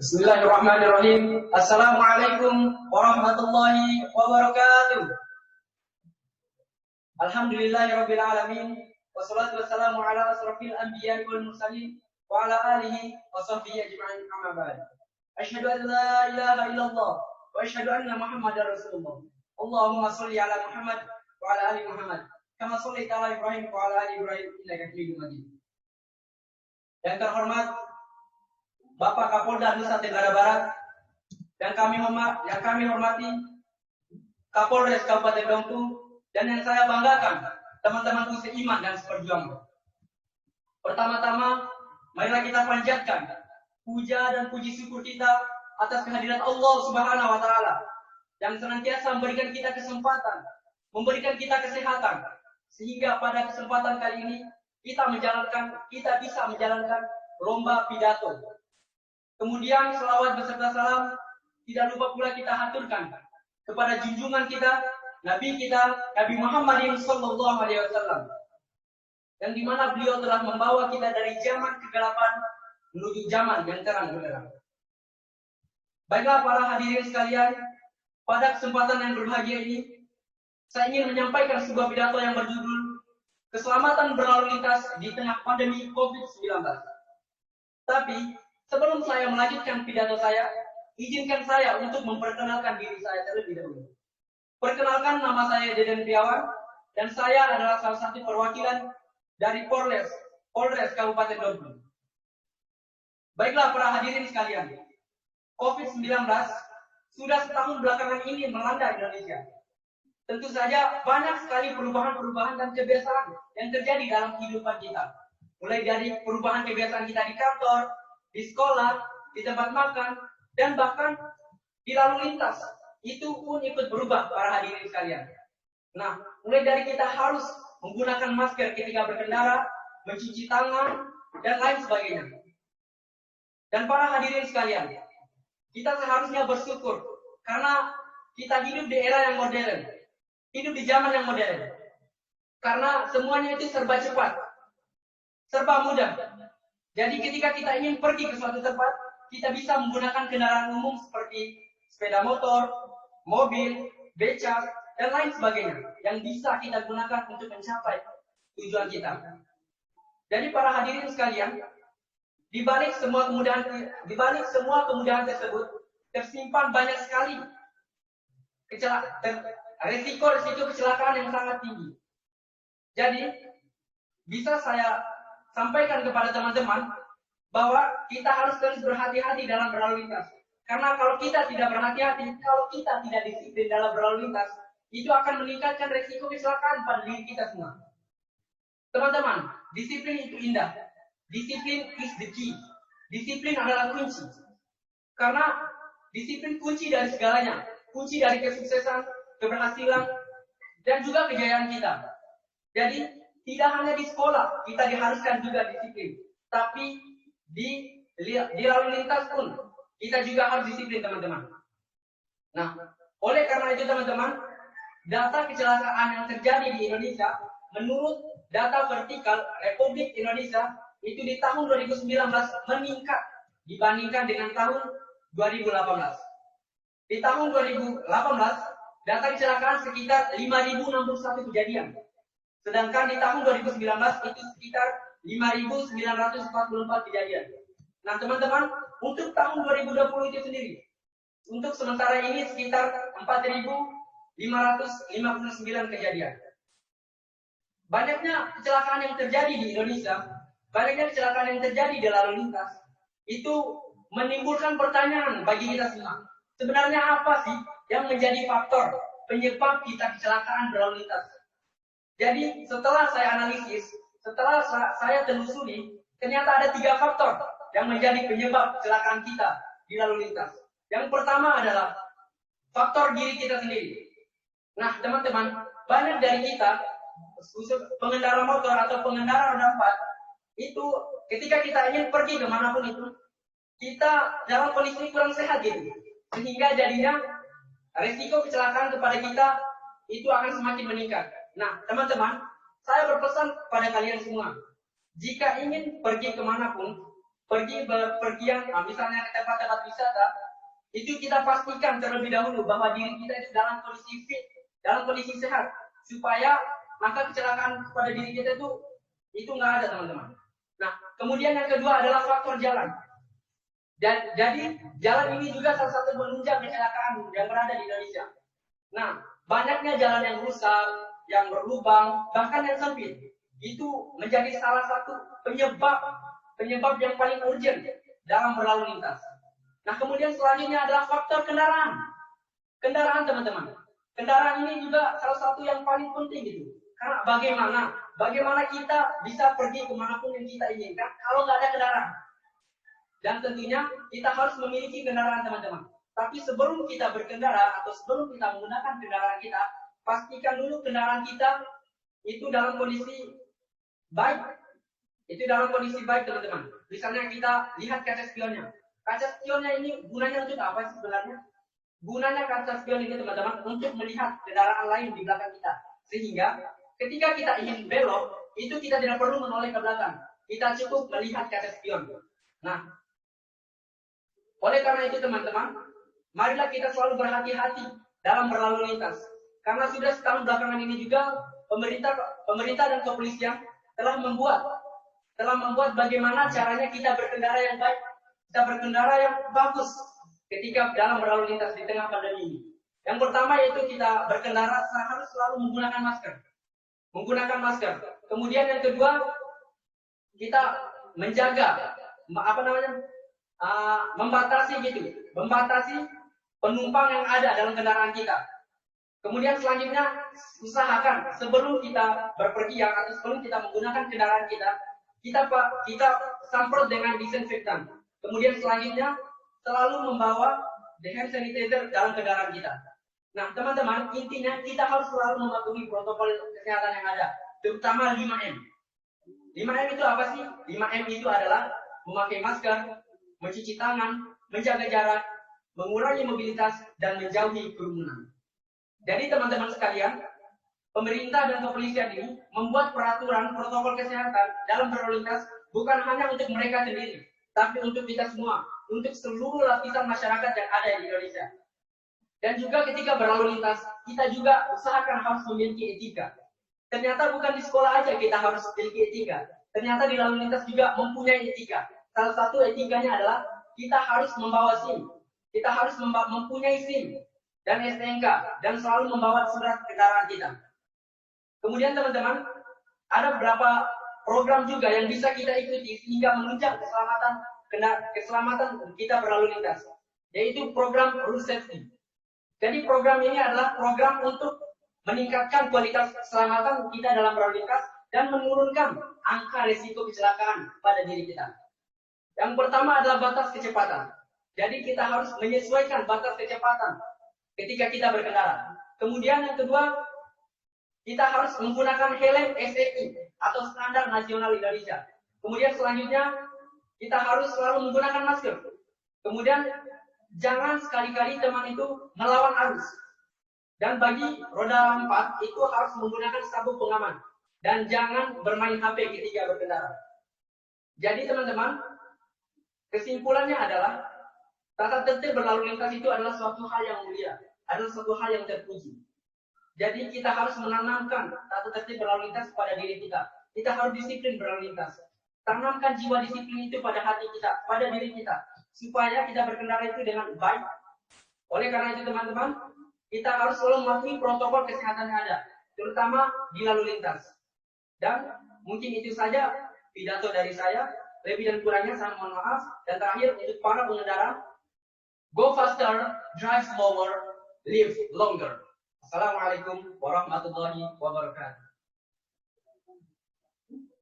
Bismillahirrahmanirrahim. Assalamualaikum warahmatullahi wabarakatuh. Alhamdulillahirabbil alamin. Wassalatu wassalamu ala asrofil anbiya'i wal mursalin wa ala alihi wa sahbihi ajma'in, amma ba'd. Asyhadu an la ilaha illallah wa asyhadu anna Muhammadar Rasulullah. Allahumma shalli ala Muhammad wa ala ali Muhammad kama shallaita ala Ibrahim wa ala ali Ibrahim innaka Hamidum Majid. Yang terhormat Bapak Kapolda Nusa Tenggara Barat, yang kami hormati Kapolres Kabupaten Bengkulu, dan yang saya banggakan teman-temanku seiman dan seperjuangan. Pertama-tama, marilah kita panjatkan puja dan puji syukur kita atas kehadiran Allah Subhanahu wa taala yang senantiasa memberikan kita kesempatan, memberikan kita kesehatan, sehingga pada kesempatan kali ini kita bisa menjalankan lomba pidato. Kemudian selawat beserta salam tidak lupa pula kita haturkan kepada junjungan kita, Nabi Muhammadin sallallahu alaihi wasallam, yang dimana beliau telah membawa kita dari zaman kegelapan menuju zaman yang terang benderang. Baiklah para hadirin sekalian, pada kesempatan yang berbahagia ini saya ingin menyampaikan sebuah pidato yang berjudul Keselamatan Berlalu Lintas di Tengah Pandemi COVID-19. Tapi sebelum saya melanjutkan pidato saya, izinkan saya untuk memperkenalkan diri saya terlebih dahulu. Perkenalkan, nama saya Deden Triawan, dan saya adalah salah satu perwakilan dari Polres Kabupaten Bengkulu. Baiklah para hadirin sekalian, COVID-19 sudah setahun belakangan ini melanda Indonesia. Tentu saja banyak sekali perubahan-perubahan dan kebiasaan yang terjadi dalam kehidupan kita. Mulai dari perubahan kebiasaan kita di kantor, di sekolah, di tempat makan, dan bahkan di lalu lintas. Itu pun ikut berubah para hadirin sekalian. Nah, mulai dari kita harus menggunakan masker ketika berkendara, mencuci tangan, dan lain sebagainya. Dan para hadirin sekalian, kita seharusnya bersyukur karena kita hidup di era yang modern, hidup di zaman yang modern. Karena semuanya itu serba cepat, serba mudah. Jadi ketika kita ingin pergi ke suatu tempat, kita bisa menggunakan kendaraan umum seperti sepeda motor, mobil, beca, dan lain sebagainya yang bisa kita gunakan untuk mencapai tujuan kita. Jadi para hadirin sekalian, di balik semua kemudahan tersebut tersimpan banyak sekali resiko kecelakaan yang sangat tinggi. Jadi bisa saya sampaikan kepada teman-teman bahwa kita harus terus berhati-hati dalam berlalu lintas. Karena kalau kita tidak berhati-hati, kalau kita tidak disiplin dalam berlalu lintas, itu akan meningkatkan resiko kecelakaan pada diri kita semua. Teman-teman, disiplin itu indah. Disiplin is the key. Disiplin adalah kunci. Karena disiplin kunci dari segalanya. Kunci dari kesuksesan, keberhasilan, dan juga kejayaan kita. Jadi, tidak hanya di sekolah kita diharuskan juga disiplin, tapi di lalu lintas pun kita juga harus disiplin, teman-teman. Nah, oleh karena itu teman-teman, data kecelakaan yang terjadi di Indonesia menurut data vertikal Republik Indonesia itu di tahun 2019 meningkat dibandingkan dengan tahun 2018. Di tahun 2018 data kecelakaan sekitar 5.061 kejadian. Sedangkan di tahun 2019 itu sekitar 5.944 kejadian. Nah teman-teman, untuk tahun 2020 itu sendiri, untuk sementara ini sekitar 4.559 kejadian. Banyaknya kecelakaan yang terjadi di Indonesia, banyaknya kecelakaan yang terjadi di lalu lintas, itu menimbulkan pertanyaan bagi kita semua. Sebenarnya apa sih yang menjadi faktor penyebab kita kecelakaan berlalu lintas? Jadi setelah saya analisis, setelah saya telusuri, ternyata ada 3 faktor yang menjadi penyebab kecelakaan kita di lalu lintas. Yang pertama adalah faktor diri kita sendiri. Nah teman-teman, banyak dari kita, pengendara motor atau pengendara roda 4, itu ketika kita ingin pergi kemanapun itu, kita dalam kondisi kurang sehat gitu. Sehingga jadinya resiko kecelakaan kepada kita itu akan semakin meningkat. Nah teman-teman, saya berpesan pada kalian semua, jika ingin pergi kemanapun, pergi berpergian, misalnya ke tempat-tempat wisata, itu kita pastikan terlebih dahulu bahwa diri kita itu dalam kondisi fit, dalam kondisi sehat, supaya maka kecelakaan kepada diri kita itu nggak ada, teman-teman. Nah, kemudian yang kedua adalah faktor jalan. Dan jadi jalan ini juga salah satu penunjang kecelakaan yang berada di Indonesia. Nah, banyaknya jalan yang rusak, yang berlubang, bahkan yang sempit, itu menjadi salah satu penyebab yang paling urgent dalam berlalu lintas. Nah, kemudian selanjutnya adalah faktor kendaraan. Kendaraan, teman-teman. Kendaraan ini juga salah satu yang paling penting gitu. Karena bagaimana kita bisa pergi kemanapun yang kita inginkan kalau nggak ada kendaraan. Dan tentunya kita harus memiliki kendaraan, teman-teman. Tapi sebelum kita berkendara atau sebelum kita menggunakan kendaraan kita, pastikan dulu kendaraan kita itu dalam kondisi baik. Itu dalam kondisi baik, teman-teman. Misalnya kita lihat kaca spionnya. Kaca spionnya ini gunanya untuk apa sih sebenarnya? Gunanya kaca spion ini, teman-teman, untuk melihat kendaraan lain di belakang kita. Sehingga ketika kita ingin belok, itu kita tidak perlu menoleh ke belakang. Kita cukup melihat kaca spion. Nah, oleh karena itu, teman-teman, marilah kita selalu berhati-hati dalam berlalu lintas. Karena sudah setahun belakangan ini juga pemerintah dan kepolisian telah membuat bagaimana caranya kita berkendara yang baik, kita berkendara yang bagus ketika dalam berlalu lintas di tengah pandemi ini. Yang pertama yaitu kita berkendara harus selalu menggunakan masker. Kemudian yang kedua, kita menjaga membatasi penumpang yang ada dalam kendaraan kita. Kemudian selanjutnya, usahakan sebelum kita berpergian atau sebelum kita menggunakan kendaraan kita semprot dengan disinfektan. Kemudian selanjutnya, selalu membawa hand sanitizer dalam kendaraan kita. Nah, teman-teman, intinya kita harus selalu mematuhi protokol kesehatan yang ada, terutama 5M. 5M itu apa sih? 5M itu adalah memakai masker, mencuci tangan, menjaga jarak, mengurangi mobilitas, dan menjauhi kerumunan. Jadi teman-teman sekalian, pemerintah dan kepolisian ini membuat peraturan protokol kesehatan dalam berlalu lintas bukan hanya untuk mereka sendiri, tapi untuk kita semua, untuk seluruh lapisan masyarakat yang ada di Indonesia. Dan juga ketika berlalu lintas, kita juga usahakan harus memiliki etika. Ternyata bukan di sekolah aja kita harus memiliki etika. Ternyata di lalu lintas juga mempunyai etika. Salah satu etikanya adalah kita harus membawa SIM. Kita harus mempunyai SIM dan STNK dan selalu membawa surat kendaraan kita. Kemudian teman-teman, ada beberapa program juga yang bisa kita ikuti sehingga menunjang keselamatan kita berlalu lintas, yaitu program Road Safety. Jadi program ini adalah program untuk meningkatkan kualitas keselamatan kita dalam berlalu lintas dan menurunkan angka risiko kecelakaan pada diri kita. Yang pertama adalah batas kecepatan. Jadi kita harus menyesuaikan batas kecepatan ketika kita berkendara. Kemudian yang kedua, kita harus menggunakan helm SNI atau standar nasional Indonesia. Kemudian selanjutnya, kita harus selalu menggunakan masker. Kemudian jangan sekali-kali teman itu melawan arus. Dan bagi roda 4 itu harus menggunakan sabuk pengaman. Dan jangan bermain HP ketika berkendara. Jadi teman-teman, kesimpulannya adalah tata tertib berlalu lintas itu adalah suatu hal yang mulia, adalah suatu hal yang terpuji. Jadi kita harus menanamkan tata tertib berlalu lintas pada diri kita. Kita harus disiplin berlalu lintas. Tanamkan jiwa disiplin itu pada hati kita, pada diri kita, supaya kita berkendara itu dengan baik. Oleh karena itu teman-teman, kita harus selalu mematuhi protokol kesehatan yang ada, terutama di lalu lintas. Dan mungkin itu saja pidato dari saya. Lebih dan kurangnya saya mohon maaf. Dan terakhir untuk para pengendara, go faster, drive slower, live longer. Assalamualaikum warahmatullahi wabarakatuh.